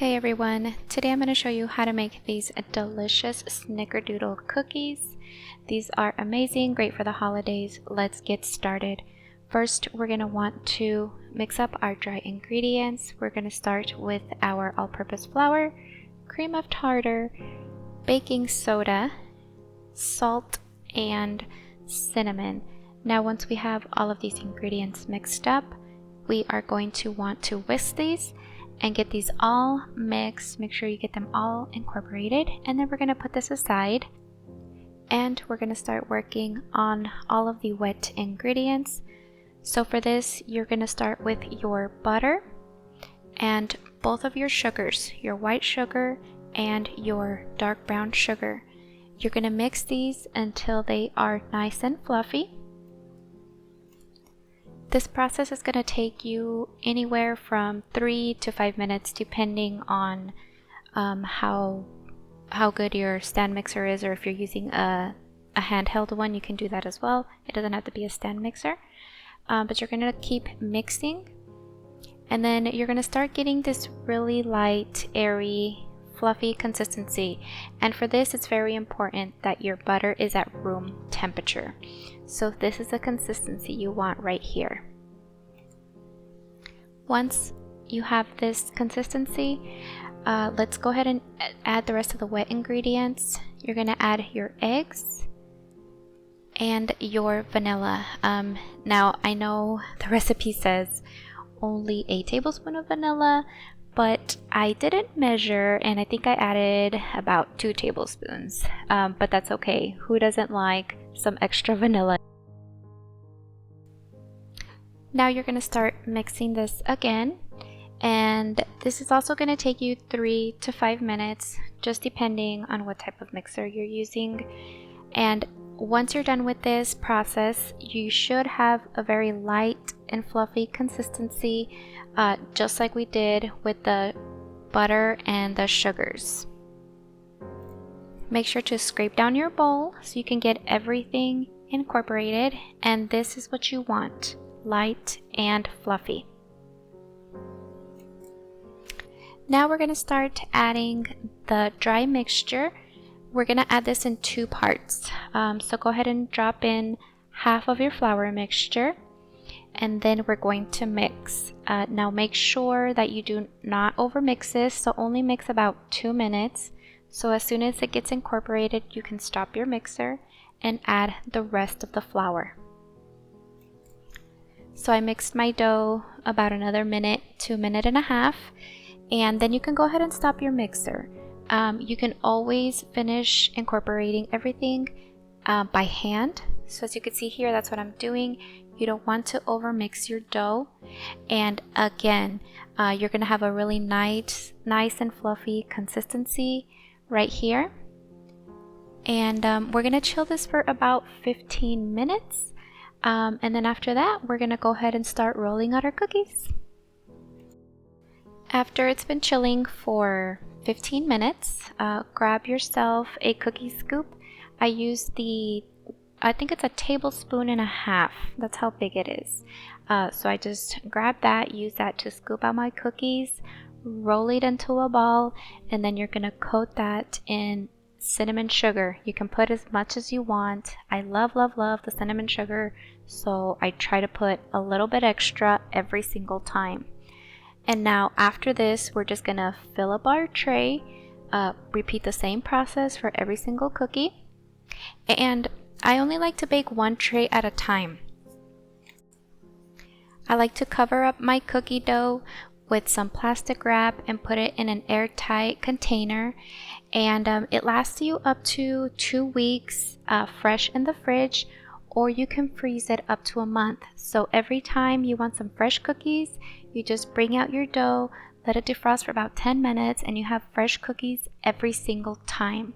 Hey everyone, today I'm going to show you how to make these delicious Snickerdoodle cookies. These are amazing, great for the holidays. Let's get started. First, we're going to want to mix up our dry ingredients. We're going to start with our all-purpose flour, cream of tartar, baking soda, salt, and cinnamon. Now once we have all of these ingredients mixed up, we are going to want to whisk these and get these all mixed. Make sure you get them all incorporated, and then we're going to put this aside and we're going to start working on all of the wet ingredients. So for this, you're going to start with your butter and both of your sugars, your white sugar and your dark brown sugar. You're going to mix these until they are nice and fluffy. This process is going to take you anywhere from 3 to 5 minutes depending on how good your stand mixer is, or if you're using a handheld one, you can do that as well. It doesn't have to be a stand mixer. But you're going to keep mixing, and then you're going to start getting this really light, airy, fluffy consistency. And for this, it's very important that your butter is at room temperature. So this is the consistency you want right here. Once you have this consistency, let's go ahead and add the rest of the wet ingredients. You're going to add your eggs and your vanilla. Now I know the recipe says only a tablespoon of vanilla, but I didn't measure and I think I added about 2 tablespoons. But that's okay. Who doesn't like some extra vanilla? Now you're going to start mixing this again, and this is also going to take you 3 to 5 minutes, just depending on what type of mixer you're using. And once you're done with this process, you should have a very light and fluffy consistency, just like we did with the butter and the sugars. Make sure to scrape down your bowl so you can get everything incorporated, and this is what you want: light and fluffy. Now we're going to start adding the dry mixture. We're going to add this in 2 parts. So go ahead and drop in half of your flour mixture, and then we're going to mix. Now make sure that you do not overmix this, so only mix about 2 minutes. So as soon as it gets incorporated, you can stop your mixer and add the rest of the flour. So I mixed my dough about another minute to a minute and a half, and then you can go ahead and stop your mixer. You can always finish incorporating everything by hand. So as you can see here, that's what I'm doing. You don't want to overmix your dough. And again, you're going to have a really nice and fluffy consistency right here. And we're going to chill this for about 15 minutes. And then after that, we're going to go ahead and start rolling out our cookies. After it's been chilling for 15 minutes, grab yourself a cookie scoop. I use I think it's a tablespoon and a half. That's how big it is. So I just grab that, use that to scoop out my cookies, roll it into a ball, and then you're going to coat that in cinnamon sugar. You can put as much as you want. I love the cinnamon sugar, so I try to put a little bit extra every single time. And now after this, we're just gonna fill up our tray. Repeat the same process for every single cookie, and I only like to bake 1 tray at a time. I like to cover up my cookie dough with some plastic wrap and put it in an airtight container, and it lasts you up to 2 weeks fresh in the fridge, or you can freeze it up to a month. So every time you want some fresh cookies, you just bring out your dough, let it defrost for about 10 minutes, and you have fresh cookies every single time.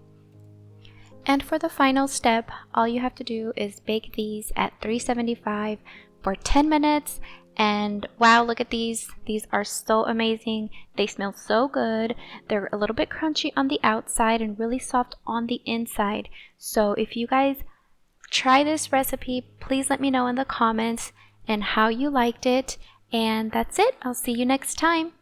And for the final step, all you have to do is bake these at 375 for 10 minutes. And wow, look at these. These are so amazing. They smell so good. They're a little bit crunchy on the outside and really soft on the inside. So if you guys try this recipe, please let me know in the comments and how you liked it. And that's it. I'll see you next time.